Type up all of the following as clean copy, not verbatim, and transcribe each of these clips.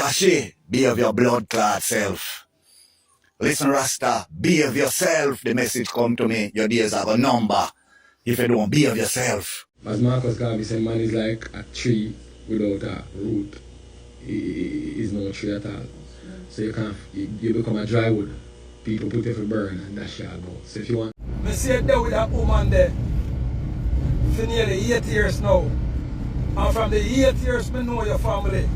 Jashii, be of your blood clot self. Listen, Rasta, be of yourself. The message come to me. Your days have a number. If you don't be of yourself. As Marcus Garvey said, man is like a tree without a root. He is no tree at all. So you become a dry wood. People put you for burn and that's your about. So if you want. I see it there with that woman there for nearly 8 years now. And from the 8 years I know your family.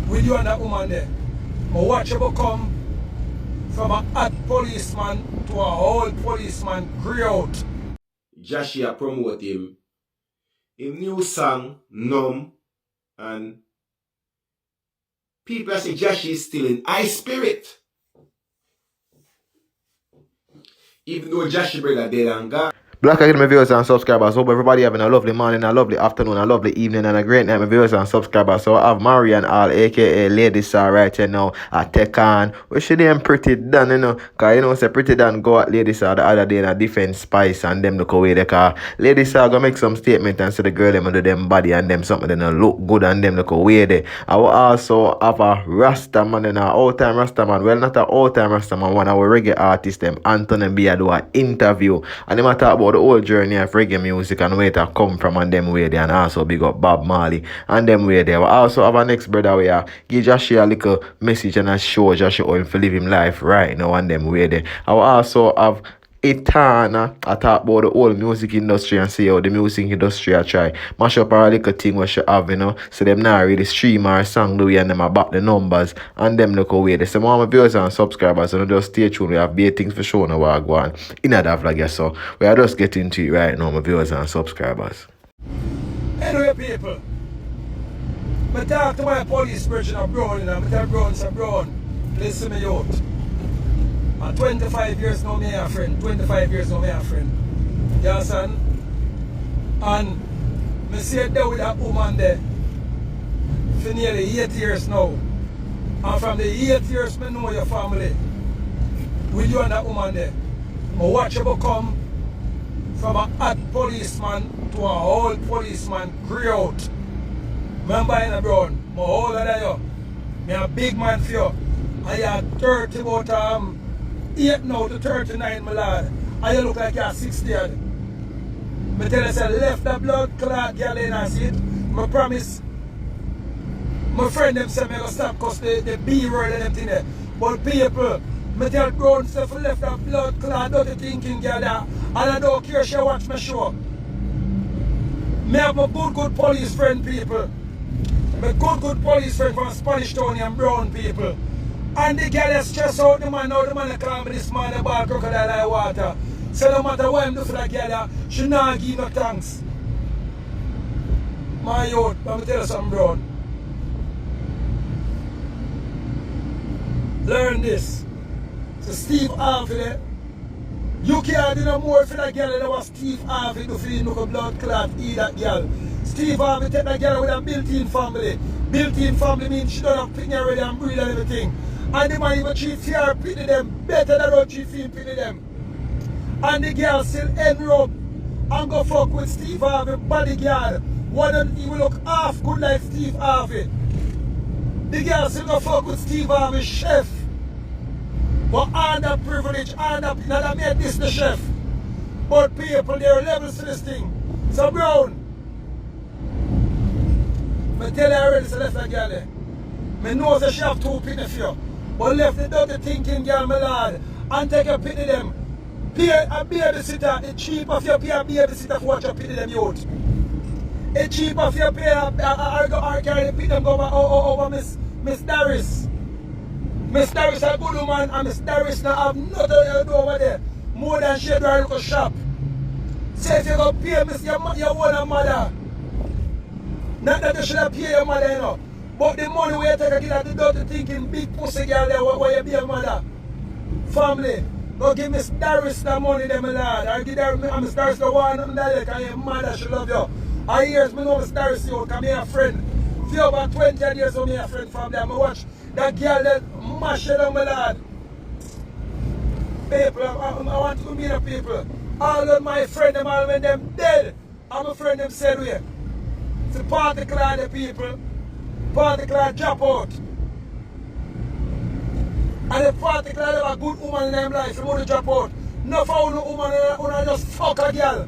With you and that woman there. I watch you become from a hot policeman to a old policeman grey out. Jashii promote him. His new song, Numb, and people say Jashii is still in high spirit. Even though Jashii brother dead and gone. Black Academy viewers and subscribers, hope everybody having a lovely morning, a lovely afternoon, a lovely evening, and a great night, my viewers and subscribers. So I have Marian All, aka Lady Star, right here now at Tekan. We should name Pretti Dan, you know, because you know, say Pretti Dan go at Lady Star the other day in a different spice and them look away the car. Lady Star gonna make some statement and say the girl them do them body and them something they look good and them look away there. I will also have a Rasta man and a all-time Rasta man. Well, not an all-time Rasta man, one of our reggae artists, them Anthony B. do an interview and them talk about the whole journey of reggae music and where it come from and them way there, and also big up Bob Marley and them way there. We also have our next brother where give Jashii a little message and a show Jashii how him to live him life right now and them way there. I will also have Etana, I talk about the whole music industry and see how the music industry I try mash up a little thing what she have, you know, so them not really stream our song the way and them about the numbers and them look away. They say more my viewers and subscribers, so just stay tuned. We have big things for sure now what go on in that vlog, yes, so we are just getting to it right now, my viewers and subscribers. Anyway, people, I talk to my police person of Brown, and I tell Brown, say Brown, listen me out. And 25 years now, me a friend. 25 years now, me a friend. You understand? And I see it there with that woman there for nearly 8 years now. And from the 8 years, I know your family. With you and that woman there. I watch you become from a hot policeman to a old policeman grey out. Remember in the Brown, I'm older than you. I'm a big man for you. I had 30 about 8 now to 39, my lad. And you look like you're 60. I tell you, say, left the blood clot girl in and see it. I promise. My friend them say me gonna stop because the B-word and them thing there. But people, I tell Brown stuff left the blood clot, dirty thinking girl there. And I don't care she watch my show. Me have a good police friend, people. My good police friend from Spanish Town and Brown, people. And the girl is stressed out the man. Now the man call me this man about crocodile like water. So no matter what I'm doing for that girl, she not give no thanks. My youth, let me tell you something, Brown. Learn this. So Steve Harvey, you can't do no more for that girl than what Steve Harvey do for you no blood clot eat that girl. Steve Harvey take that girl with a built-in family. Built-in family means she don't have picking already and breed and everything. And the man even treat her pity them better than how she feel pity them. And the girl still end up and go fuck with Steve Harvey bodyguard. One don't even look half good like Steve Harvey. The girl still go fuck with Steve Harvey chef. But under privilege, under that made this the chef. But people, there are levels to this thing. So Brown, I tell you already, so left that girl there. I know that she have two penny for you. But left the dirty thinking girl, my lad, and take a pity them. Pay a babysitter, it's cheap of you pay a babysitter for watch you pity them youth. It's cheap of you pay a carry the pity them go over Miss Darius. Miss Darius a good woman and Miss Darius now have nothing to do over there. More than she do a little shop. Say if you go pay Miss your own mother. Not that you should have paid your mother, you know. But the money we take a kid at the dirty thinking big pussy girl there where you be a mother. Family. Go give Miss Darius the money them lad. I give her Miss Darius the one nothing there because your mother she love you. I hears me know Miss Darius you because me a friend. For over 20 years of me a friend family. I watch that girl that mash it on my lad. People, I want to meet the people. All of my friends them all when them dead. I'm a friend them said we. It's a party clan the people. Party clan drop out. And the particularly have a good woman in them life, you want to drop out. No for no woman who just fuck a girl.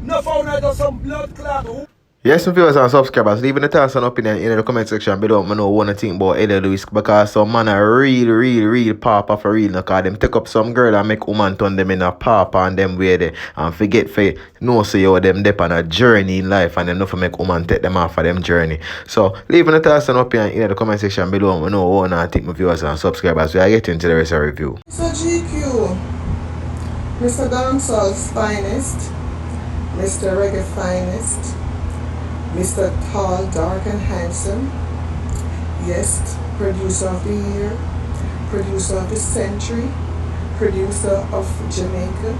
No for no just some blood clot. Yes, my viewers and subscribers, leave in the thoughts and opinion in the comment section below. I know what I think about Eddie Lewis because some man are real papa for real. Because them take up some girl and make woman turn them in a papa and them way there and forget for no say yo them dep on a journey in life and them not for make woman take them off for them journey. So leave in the thoughts and opinion in the comment section below. I know what I think, my viewers and subscribers. We are getting to the rest of the review. Mr. GQ, Mr. Dancehall's finest, Mr. Reggae finest, Mr. Tall, Dark and Handsome, yes, producer of the year, producer of the century, producer of Jamaica,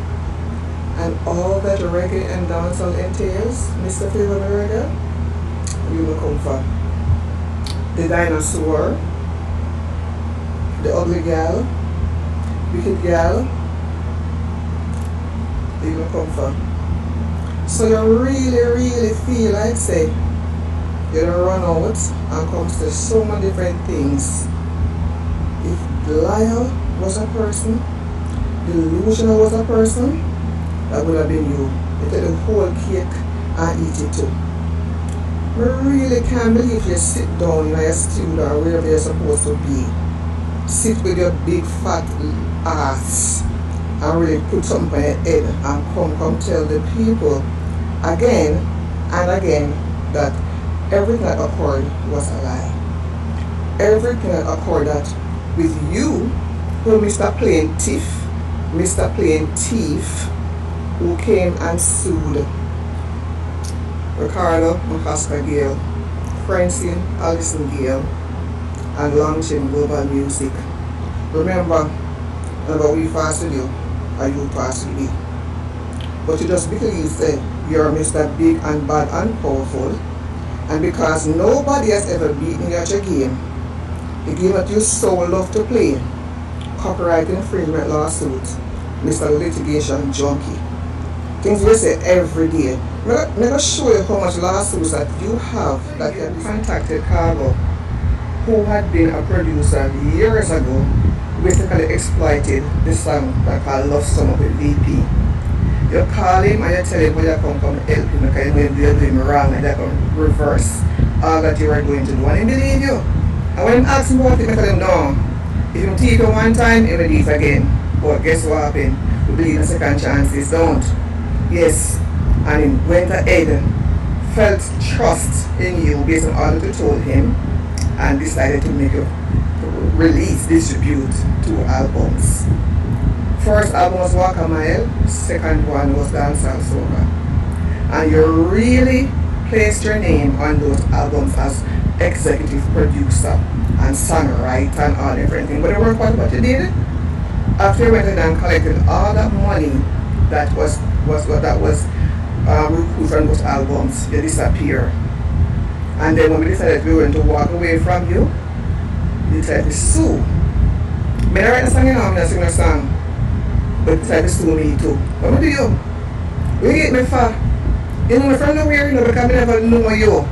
and all that reggae and dancehall entails, Mr. Flavor Reggae, you will come for the dinosaur, the ugly gal, wicked gal, you will come for. So you really feel like say you don't run out and comes to so many different things. If liar was a person, delusional was a person, that would have been you. You take the whole cake and eat it too. I really can't believe you sit down in your studio or wherever you're supposed to be. Sit with your big fat ass and really put something on your head and come tell the people again and again that everything that occurred was a lie. Everything that occurred that with you, who Mr. Plain Thief, who came and sued Ricardo Mahaska Gale, Francine Allison Gale, and launching Global Music. Remember, whenever we fast with you, or you fast with me. But you just because you're Mr. Big and Bad and Powerful, and because nobody has ever beaten you at your game, the game that you so love to play, copyright infringement lawsuit, Mr. Litigation Junkie. Things we say every day. I'm going to show you how much lawsuits that you have that you contacted Khago, who had been a producer years ago, basically exploited the song that called Love Song with VP. You call him and you tell him you come help him because you're doing wrong and you come reverse all that you were going to do. And he believe you. And when he asked him about it, I tell him no. If you take it one time, he will do it again. But guess what happened? We believe in second chances, don't. Yes. And he went ahead, felt trust in you based on all that you told him, and decided to make you distribute 2 albums. First album was Walk a Mile, second one was Dancehall Soca. And you really placed your name on those albums as executive producer and songwriter and all different things. But the work what you did, after you went in and collected all that money that was recruited from those albums, you disappear. And then when we decided we were going to walk away from you, you decided to sue. May I write a song, you know, I'm not singing a song. But decided to sue me too. What do you? Where you get me for? You know me from nowhere, you know, because I never know you.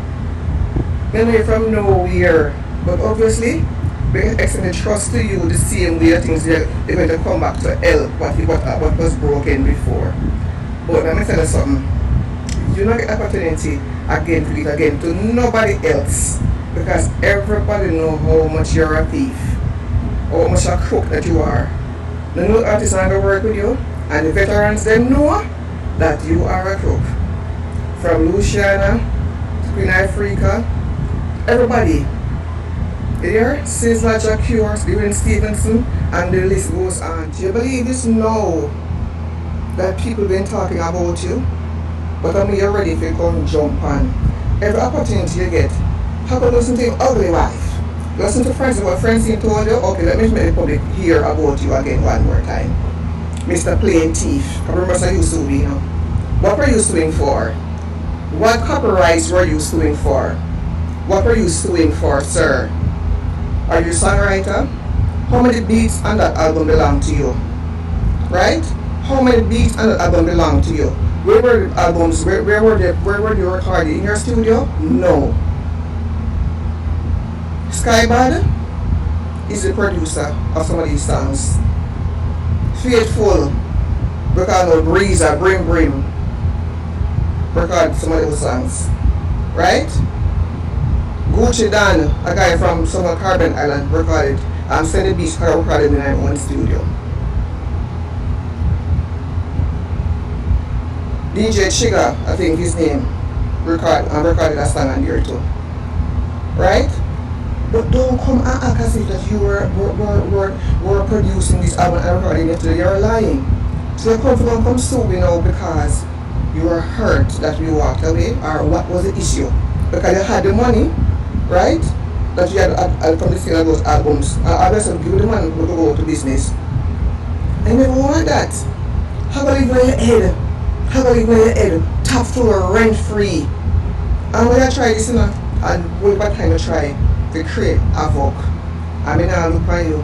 You know you from nowhere. But obviously, we extend the trust to you the same way things they're going to come back to help what was broken before. But let me tell you something. You don't get opportunity again to do it again to nobody else. Because everybody knows how much you're a thief. How much a crook that you are. The new artists are going to work with you, and the veterans them know that you are a crook. From Luciana, Queen Africa, everybody. Here, Sizzla, Jacure, Steven Stevenson, and the list goes on. Do you believe this? No. That people been talking about you, but I'm here ready if you come jump on. Every opportunity you get, how about listen to your ugly wife? Listen to friends, what Francine told you. Okay, let me make the public hear about you again one more time. Mr. Plain Thief. I remember I used to be, you know. What were you suing for? What copyrights were you suing for? What were you suing for, sir? Are you a songwriter? How many beats on that album belong to you? Right? How many beats on that album belong to you? Where were the albums? Where were they recorded? In your studio? No. Skybad? is the producer of some of these songs. Faithful record no Breezer, Brim Brim. Record some of those songs. Right? Gucci Dan, a guy from somewhere Carbon Island, recorded. Sandy Beach recorded in my own studio. DJ Chiga, I think his name, recorded a song on here too. Right? But don't come and act as if that you were producing this album and recording it today. You're lying. So you're confident come sue me now because you were hurt that we walked away, or what was the issue? Because you had the money, right? That you had from the sale of those albums. I just give the money to go to business. I never want that. How about live in your head? How about live in your head? Top floor, rent free. And when I try this, you know, and what time I try to create havoc. I mean, I look at you,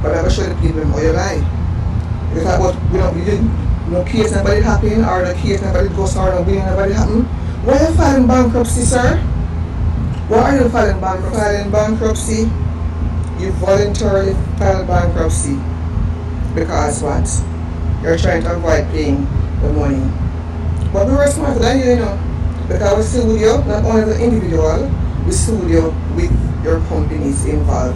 but I'm going to show the people how you lie. Because you didn't case nobody happen, or the case nobody goes out and nobody happen. Why are you filing bankruptcy, sir? Why are you filing bankruptcy? Filing bankruptcy? You voluntarily filed bankruptcy. Because what? You're trying to avoid paying the money. But we were smarter than you, you know. Because we sued you, not only as an individual, we sued you with your companies involved.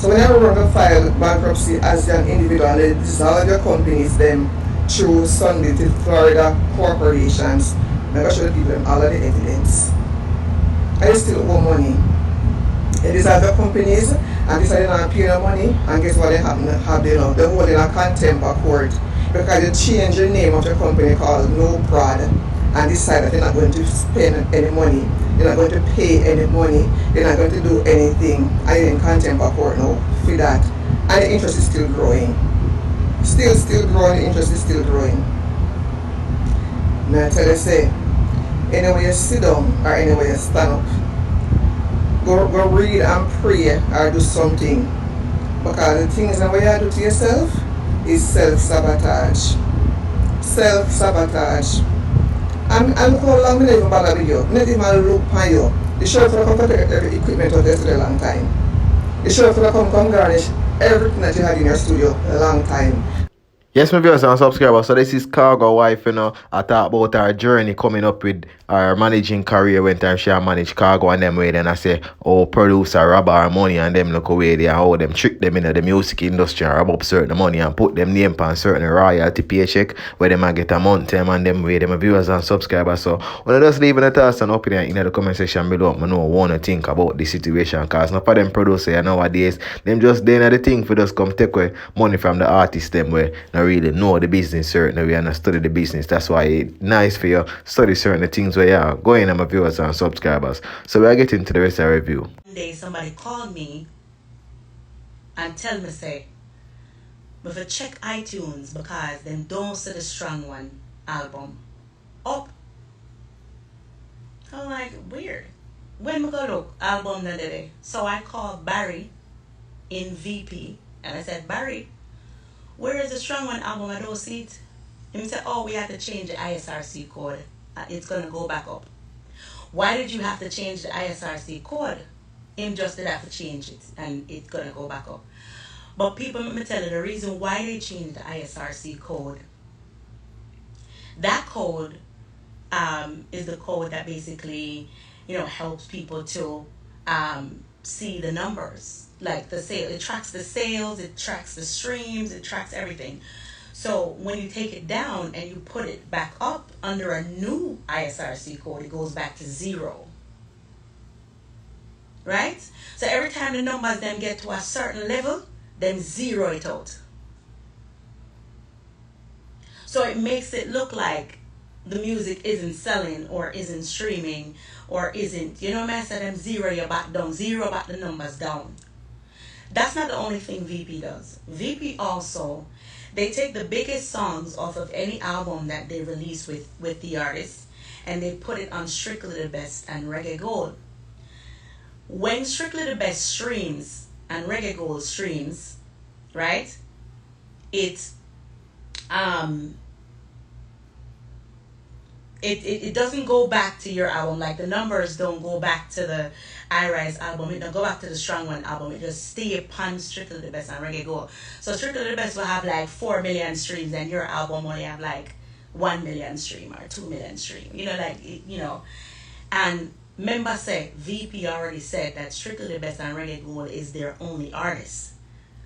So whenever we're going to file bankruptcy as an individual and they dissolve your companies them through Sunday to Florida corporations, I'm going to show the people all of the evidence. And you still owe money. They dissolve your companies and decide they're not paying no money, and guess what they have they now? They're holding a contempt of court because you change the name of your company called No Prod and decide that they're not going to spend any money, they're not going to pay any money, they're not going to do anything, and you're in contempt of court now for that. And the interest is still growing. Still growing, the interest is still growing. Now I tell you, say, anywhere you sit down or anywhere you stand up, go read and pray or do something. Because the things that you do to yourself is self-sabotage. Self-sabotage. And how long I even bother with you? Not even look at you. The chauffeur come to every equipment out there for a long time. The chauffeur come garnish everything that you had in your studio a long time. Yes, my viewers and subscribers. So this is Khago wife, you know. I talk about our journey coming up with our managing career when time she managed Khago and them way. Then I say, oh, producer rob our money and them look away there, how them trick them into the music industry and rob up certain money and put them name on certain royalty paycheck where they might get a month time and them way. Them viewers and subscribers. So when I just leaving a thoughts and opinion in the comment section below, I know what to think about the situation. Cause not for them producer nowadays, them just doing the thing for just come take away money from the artist them way. Really know the business certain way and study the business. That's why it's nice for you study certain things where you are going on my viewers and subscribers. So we'll get into the rest of the review. One day somebody called me and tell me say, if I check iTunes because them don't see the Strong One album up. I'm like, weird. When we go look, album the day. So I called Barry in VP and I said, Barry, where is the Strong One album? I don't see it. He said, oh, we have to change the ISRC code. It's going to go back up. Why did you have to change the ISRC code? Him just did have to change it and it's going to go back up. But people, let me tell you, the reason why they changed the ISRC code, that code is the code that basically, helps people to see the numbers. Like the sale, it tracks the sales, it tracks the streams, it tracks everything. So when you take it down and you put it back up under a new ISRC code, it goes back to 0. Right? So every time the numbers then get to a certain level, then 0 it out. So it makes it look like the music isn't selling or isn't streaming or isn't, I said them 0 you back down, 0 back the numbers down. That's not the only thing VP does. VP also, they take the biggest songs off of any album that they release with the artist and they put it on Strictly the Best and Reggae Gold. When Strictly the Best streams and Reggae Gold streams, right, it doesn't go back to your album. Like the numbers don't go back to the I Rise album. It don't go back to the Strong One album. It just stay upon Strictly the Best and Reggae Gold. So Strictly the Best will have like 4 million streams, and your album only have like 1 million stream or 2 million stream. You know, like you know. And member said VP already said that Strictly the Best and Reggae Gold is their only artist.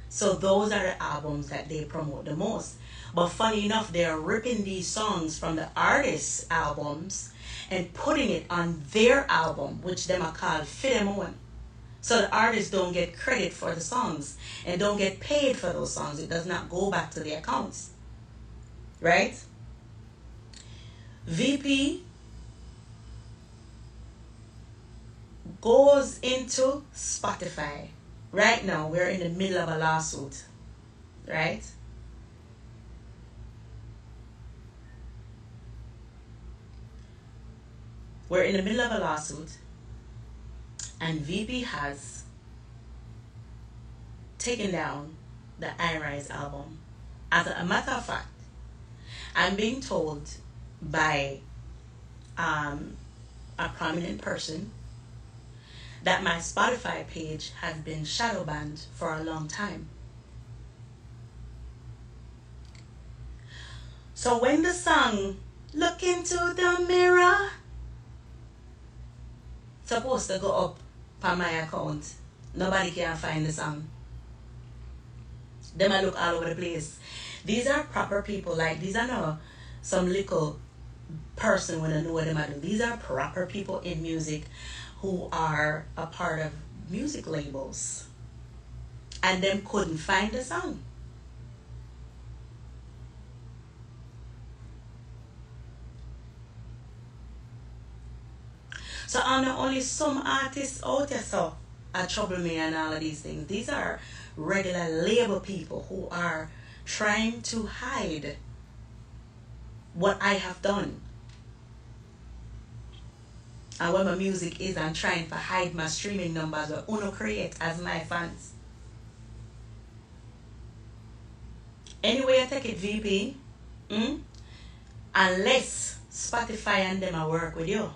So those are the albums that they promote the most. But funny enough, they're ripping these songs from the artists' albums and putting it on their album, which them are called Fit Them On. So the artists don't get credit for the songs and don't get paid for those songs. It does not go back to the accounts. Right? VP goes into Spotify. Right now, we're in the middle of a lawsuit. Right? We're in the middle of a lawsuit, and VP has taken down the I Rise album. As a matter of fact, I'm being told by a prominent person that my Spotify page has been shadow banned for a long time. So when the song Look Into the Mirror supposed to go up on my account, nobody can find the song. Them I look all over the place. These are proper people. Like, these are not some little person when I know what them I do. These are proper people in music who are a part of music labels, and them couldn't find the song. So I know only some artists out there so are trouble me and all of these things. These are regular label people who are trying to hide what I have done. And what my music is, I'm trying to hide my streaming numbers that Uno create as my fans. Anyway, I take it VP, unless Spotify and them I work with you.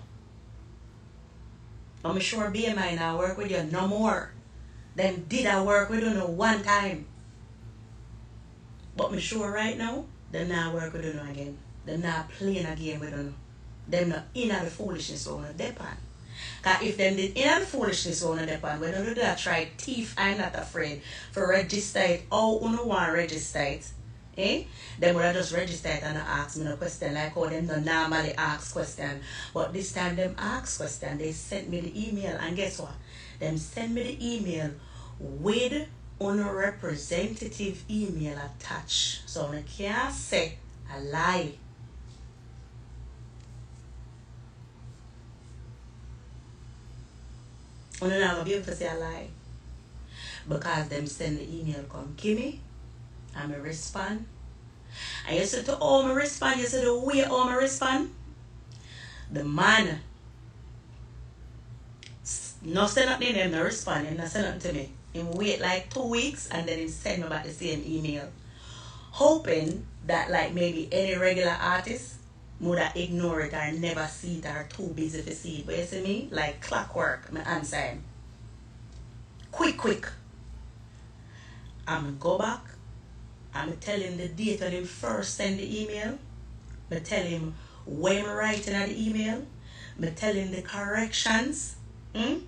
I'm sure BMI now work with you no more. Them did I work with you no one time. But me sure right now, them not work with you no again. Them not playing a game with you. Them not in the foolishness on the depend. Cause if them did in the foolishness on the depend, when you do that try thief, I'm not afraid for register it. Oh, you want register it. Them would have just register it and ask me no question like how them don't normally ask question. But this time them ask question. They sent me the email, and guess what? Them send me the email with a representative email attached. So I can't say a lie. I'm not gonna be able to say a lie. Because them send the email come give me. I'm a respond. And you said to all my respond, you said the way all my respond. The man no send nothing them no respond, and no send nothing to me. He wait like 2 weeks and then he send me back the same email. Hoping that like maybe any regular artist would have ignore it or never see it or too busy to see it. But you see me? Like clockwork, my answer him. Quick. I'm go back. I'm tell him the date when him first send the email. I tell him when I'm writing at the email. I tell him the corrections. And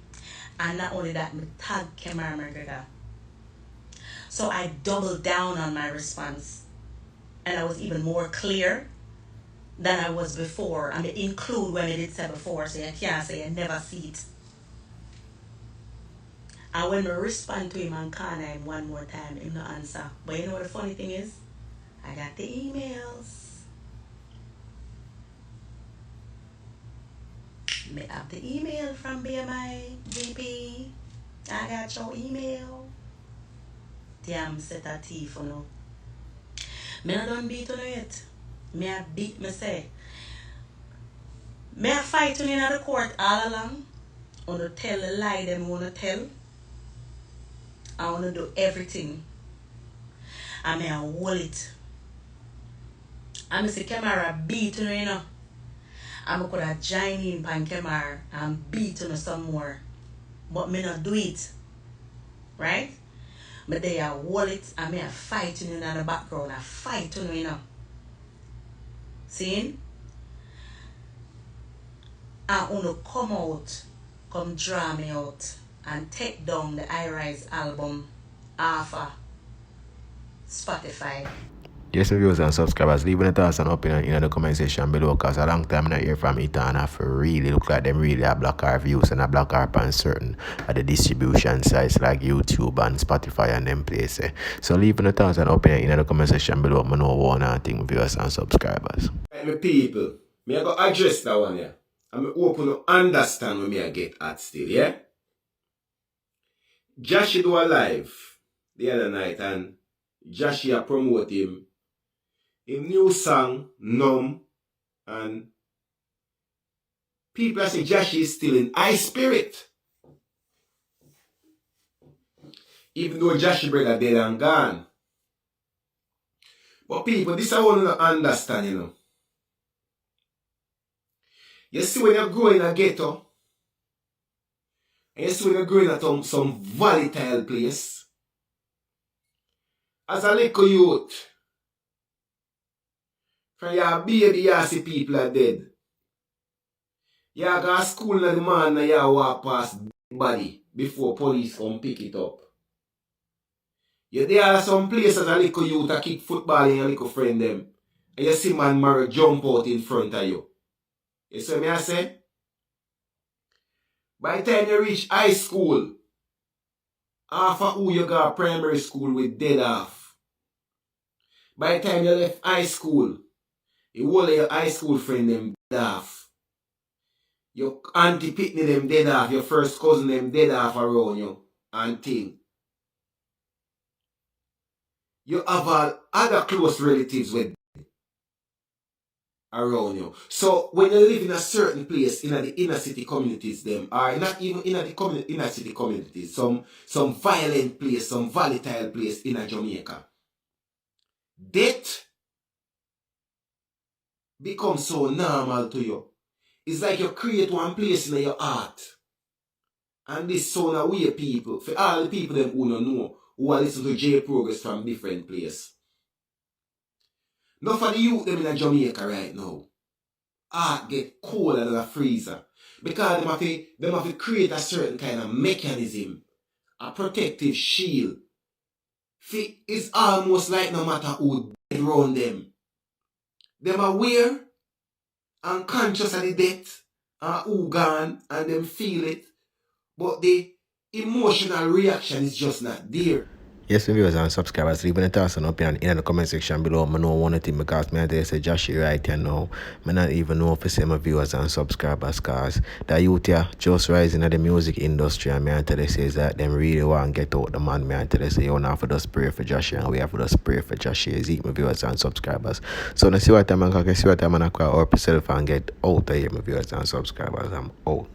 not only that, I tag Kemar McGregor. So I doubled down on my response. And I was even more clear than I was before. I mean, include when I did say before, so you can't say I never see it. And when I respond to him and call him one more time, he no answer. But you know what the funny thing is? I got the emails. I have the email from BMI, VP. I got your email. Damn, set a thief, you know. Me not done beat on you yet. Me a beat me say. Me a fight on you in the court all along. I want to tell the lie them want to tell. I want to do everything. And me a hold it. And me say camera beat on you, you know. I could have joined in Pankemar and beat on some more. But me not do it. Right? But they are hold it and me a fight in the background. I fight you know. See? And uno come out, come draw me out and take down the I Rise album off of Spotify. Yes, viewers and subscribers, leaving the thoughts and opinion in the comment section below, because a long time I not hear from Etana for really look like them really a block our views and a block our on certain at the distribution sites like YouTube and Spotify and them places. So leaving the thoughts and opinion in the comment section below, I know one and thing viewers and subscribers. Right, my people, me I go address that one here. I'm open to understand when me I get at still, yeah? Jashii do a live the other night and Jashii a promote him new song, Numb, and people say Jashii is still in high spirit. Even though Jashii brother dead and gone. But people, this I want to understand, you know. You see when you grow in a ghetto, and you see when you grow in a some volatile place, as a little youth, from your baby, you see people are dead. You go to school in the morning and you walk past body before police come pick it up. You there some place as a little youth a kick football in your little friend them. And you see man marry jump out in front of you. You see me I say? By the time you reach high school, half of who you got primary school with dead off. By the time you left high school, you all of your high school friend them dead off. Your auntie Pitney them dead off, your first cousin them dead off around you and thing. You have other close relatives with around you. So when you live in a certain place in the inner city communities them, or not even in the inner city communities, some violent place, some volatile place in Jamaica, death becomes so normal to you. It's like you create one place in your heart. And this sound away people, for all the people them who don't know, who are listening to J Progress from different places. Not for the youth them in Jamaica right now. Heart get colder than a freezer. Because them have to create a certain kind of mechanism, a protective shield. It's almost like no matter who dead around them. Them aware and conscious of the death and who gone and them feel it. But the emotional reaction is just not there. Yes, viewers and subscribers, leaving the thoughts and opinion in the comment section below. I know one thing because me and say Jashii right here now. I not even know if it's my viewers and subscribers because the youth here just rising in the music industry and me and they says that them really want to get out the man. Me and they say you now for just pray for Jashii and we have to just pray for Jashii. Is it my viewers and subscribers? So let's see what time I can see what time I can help myself and get out of here, my viewers and subscribers. I'm out.